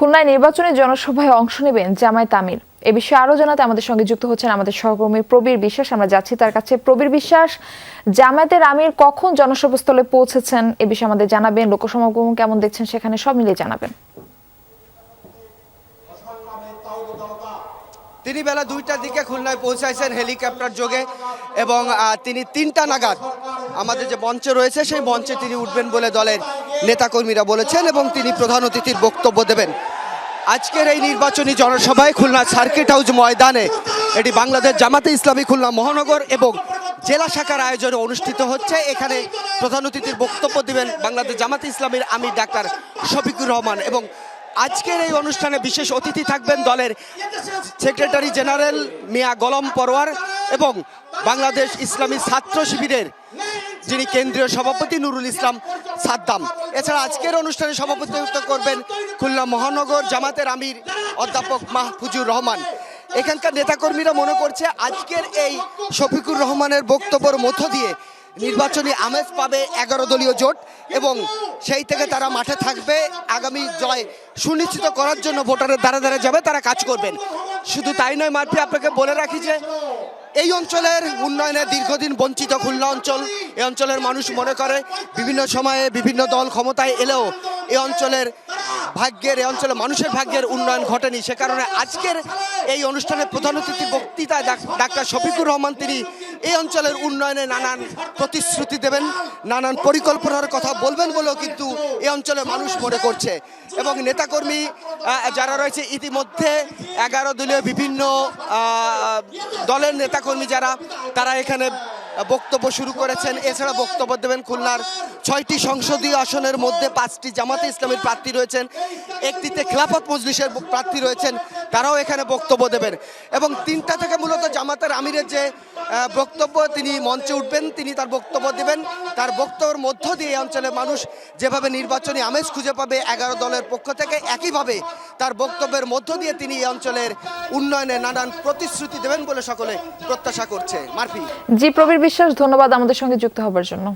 খুলনায় নির্বাচনী জনসভায় অংশ নেবেন জামায়াত আমির। এ বিষয়ে আরো জানাতে আমাদের সঙ্গে যুক্ত হচ্ছেন আমাদের সহকর্মী প্রবীর বিশ্বাস। আমরা যাচ্ছি তার কাছে। প্রবীর বিশ্বাস, জামায়াতের আমির কখন জনসভাস্থলে পৌঁছেছেন এ বিষয়ে আমাদের জানাবেন। লোকসমাগম কেমন দেখছেন সেখানে সব মিলিয়ে জানাবেন। তিনি বেলা ২টার দিকে খুলনায় পৌঁছাইছেন হেলিকপ্টার যোগে এবং তিনি ৩টা নাগাদ আমাদের যে মঞ্চে রয়েছে সেই মঞ্চে তিনি উঠবেন বলে দলের নেতাকর্মীরা বলেছেন এবং তিনি প্রধান অতিথির বক্তব্য দেবেন। আজকের এই নির্বাচনী জনসভায় খুলনা সার্কিট হাউস ময়দানে এটি বাংলাদেশ জামাতে ইসলামী খুলনা মহানগর এবং জেলা শাখার আয়োজনে অনুষ্ঠিত হচ্ছে। এখানে প্রধান অতিথির বক্তব্য দেবেন বাংলাদেশ জামাতে ইসলামীর আমির ডাক্তার শফিকুর রহমান এবং আজকের এই অনুষ্ঠানে বিশেষ অতিথি থাকবেন দলের সেক্রেটারি জেনারেল মিয়া গোলাম পরোয়ার এবং বাংলাদেশ ইসলামী ছাত্র শিবিরের যিনি কেন্দ্রীয় সভাপতি নুরুল ইসলাম সাদ্দাম। এছাড়া আজকের অনুষ্ঠানে সভাপতিত্ব করবেন খুলনা মহানগর জামাতের আমির অধ্যাপক মাহফুজুর রহমান। এখানকার নেতাকর্মীরা মনে করছে আজকের এই শফিকুর রহমানের বক্তব্যের মধ্য দিয়ে নির্বাচনী আমেজ পাবে 11 দলীয় জোট এবং সেই থেকে তারা মাঠে থাকবে। আগামী জয় সুনিশ্চিত করার জন্য ভোটারের দ্বারা দ্বারা যাবে, তারা কাজ করবেন। শুধু তাই নয় মারফি, আপনাকে বলে রাখি যে এই অঞ্চলের উন্নয়নে দীর্ঘদিন বঞ্চিত খুলনা অঞ্চল। এই অঞ্চলের মানুষ মনে করে বিভিন্ন সময়ে বিভিন্ন দল ক্ষমতায় এলেও এই অঞ্চলের মানুষের ভাগ্যের উন্নয়ন ঘটেনি। সে কারণে আজকের এই অনুষ্ঠানে প্রধান অতিথির বক্তৃতায় ডাক্তার শফিকুর রহমান তিনি এই অঞ্চলের উন্নয়নে নানান প্রতিশ্রুতি দেবেন, নানান পরিকল্পনার কথা বলবেন বলেও কিন্তু এই অঞ্চলের মানুষ মনে করছে। এবং নেতাকর্মী যারা রয়েছে ইতিমধ্যে 11 দলীয় বিভিন্ন দলের নেতাকর্মী তারা এখানে বক্তব্য শুরু করেছেন। এছাড়া বক্তব্য দেবেন খুলনার 6টি সংসদীয় আসনের মধ্যে 5টি জামাতে ইসলামীর প্রার্থী রয়েছেন, একটিতে খেলাফত মজলিসের প্রার্থী রয়েছেন, তারাও এখানে বক্তব্য দেবেন। এবং 3টা থেকে মূলত জামাতের আমিরের যে বক্তব্য, তিনি মঞ্চে উঠবেন, তিনি তার বক্তব্য দেবেন। তার বক্তব্যের মধ্য দিয়ে এই অঞ্চলের মানুষ যেভাবে নির্বাচনী আমেজ খুঁজে পাবে 11 দলের পক্ষ থেকে, একইভাবে তার বক্তব্যের মধ্য দিয়ে তিনি এই অঞ্চলের উন্নয়নে নানান প্রতিশ্রুতি দেবেন বলে সকলে প্রত্যাশা করছে। মারফি। জি প্রবীর বিশ্বাস, ধন্যবাদ আমাদের সঙ্গে যুক্ত হবার জন্য।